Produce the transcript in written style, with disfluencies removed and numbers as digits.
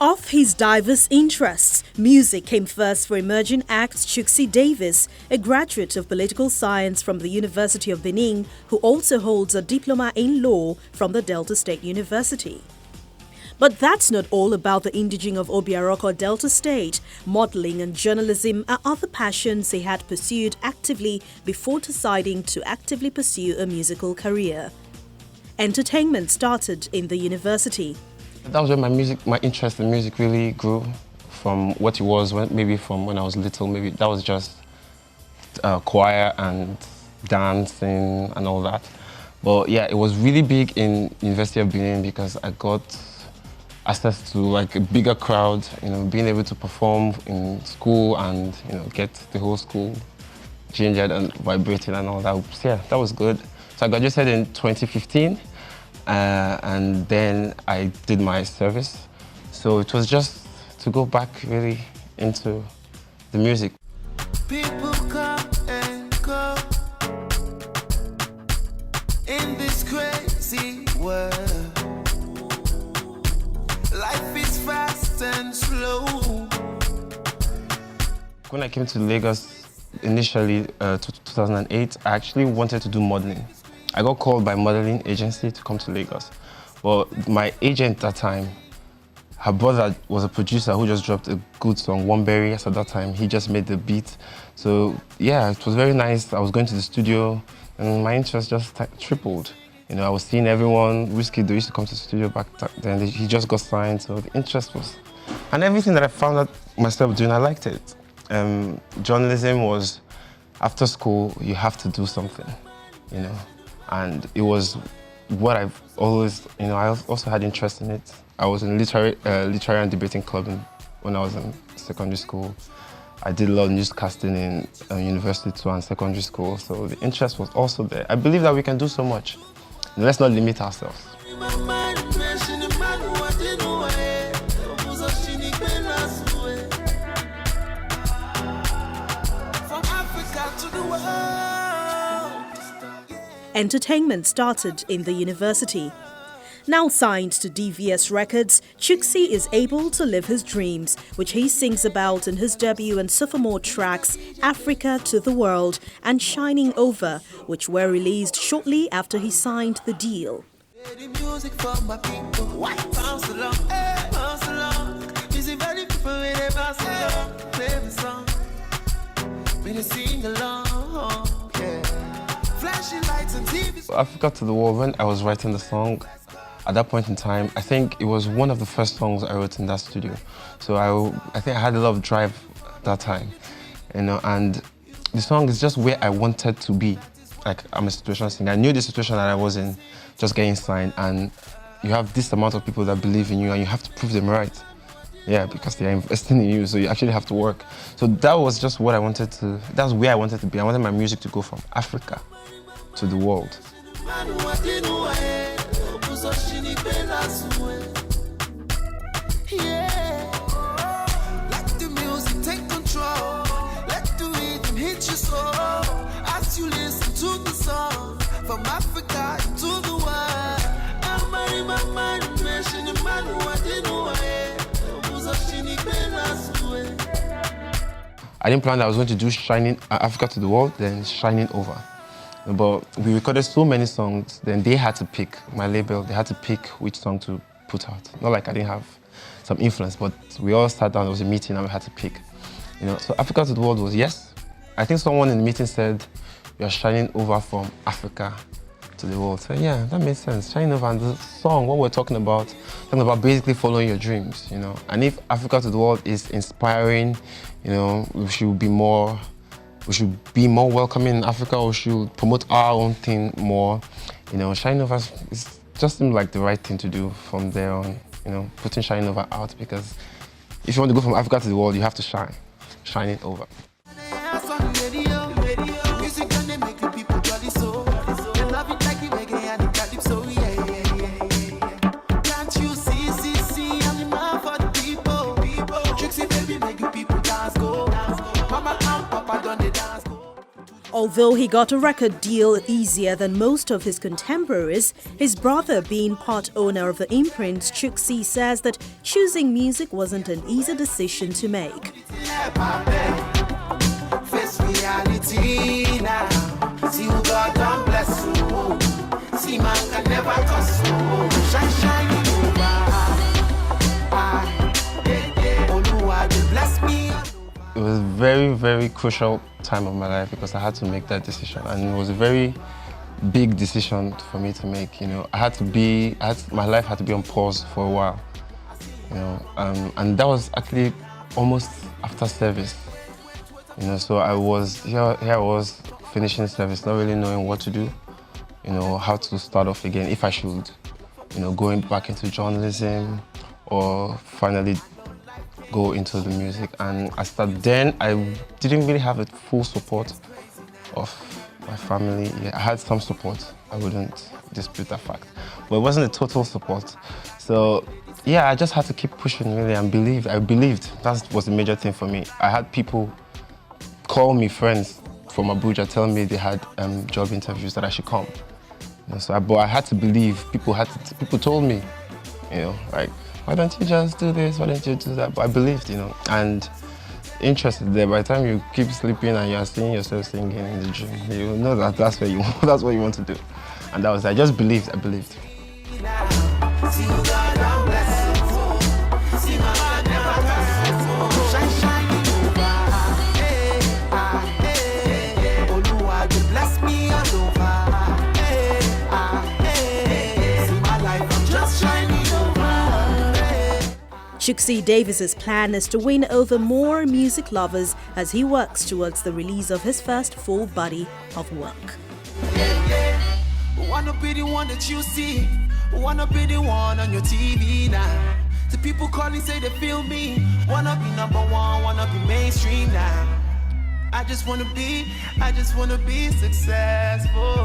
Of his diverse interests, music came first for emerging act Chooxy Davies, a graduate of political science from the University of Benin, who also holds a diploma in law from the Delta State University. But that's not all about the Indegene of Obiaroko Delta State. Modeling and journalism are other passions he had pursued actively before deciding to actively pursue a musical career. Entertainment started in the university. That was when my interest in music really grew from what it was maybe from when I was little. Maybe that was just choir and dancing and all that. But yeah, it was really big in University of Benin because I got access to like a bigger crowd, being able to perform in school and get the whole school gingered and vibrating and all that. So yeah, that was good. So I graduated in 2015. And then I did my service. So it was just to go back really into the music. People come and go in this crazy world. Life is fast and slow. When I came to Lagos initially, 2008, I actually wanted to do modeling. I got called by a modeling agency to come to Lagos. But my agent at that time, her brother was a producer who just dropped a good song, One Berry. So at that time, he just made the beat. So yeah, it was very nice. I was going to the studio and my interest just tripled. I was seeing everyone. Whiskey, they used to come to the studio back then. He just got signed, so the interest was... And everything that I found out myself doing, I liked it. Journalism was, after school, you have to do something, And it was what I've always, I also had interest in it. I was in literary and debating club when I was in secondary school. I did a lot of newscasting in university too and secondary school, so the interest was also there. I believe that we can do so much. Let's not limit ourselves. Entertainment started in the university. Now signed to Davies Records, Chooxy is able to live his dreams, which he sings about in his debut and sophomore tracks Africa to the World and Shining Over, which were released shortly after he signed the deal. Africa to the World, when I was writing the song, at that point in time, I think it was one of the first songs I wrote in that studio. So I think I had a lot of drive at that time, and the song is just where I wanted to be. Like, I'm a situational singer. I knew the situation that I was in, just getting signed, and you have this amount of people that believe in you and you have to prove them right. Yeah, because they are investing in you, so you actually have to work. So that was just what I wanted to, that's where I wanted to be. I wanted my music to go from Africa to the world. Let the music take control. Let the rhythm hit your soul. As you listen to the song, from Africa to the world. I didn't plan that I was going to do Shining Africa to the World, then Shining Over. But we recorded so many songs, then they had to pick, my label, they had to pick which song to put out. Not like I didn't have some influence, but we all sat down, there was a meeting and we had to pick. So Africa to the World was yes. I think someone in the meeting said, "You're shining over from Africa to the world." So yeah, that makes sense. Shining over, and the song, what we're talking about basically following your dreams, And if Africa to the World is inspiring, we should be more welcoming in Africa, we should promote our own thing more. Shining over just seemed like the right thing to do from there on, putting Shining Over out, because if you want to go from Africa to the world, you have to shine. Shine it over. Although he got a record deal easier than most of his contemporaries, his brother, being part owner of the imprint Chooxy, says that choosing music wasn't an easy decision to make. It was a very, very crucial time of my life because I had to make that decision, and it was a very big decision for me to make. You know, my life had to be on pause for a while. You know, and that was actually almost after service. You know, so I was here I was finishing service, not really knowing what to do. You know, how to start off again, if I should, you know, going back into journalism or finally go into the music. And then I didn't really have the full support of my family. Yeah, I had some support, I wouldn't dispute that fact, but it wasn't a total support. So yeah, I just had to keep pushing really and believed. I believed. That was the major thing for me. I had people call me, friends from Abuja, telling me they had job interviews that I should come. You know, so but I had to believe. People told me, you know, like, why don't you just do this? Why don't you do that? But I believed, you know, and interested there. By the time you keep sleeping and you're seeing yourself singing in the dream, you know that that's what you want to do. And that was, I just believed. I believed. Chooxy Davies' plan is to win over more music lovers as he works towards the release of his first full body of work. Wanna be the one that you see, wanna be the one on your TV now. The people calling say they feel me, wanna be number one, wanna be mainstream now. I just wanna be successful.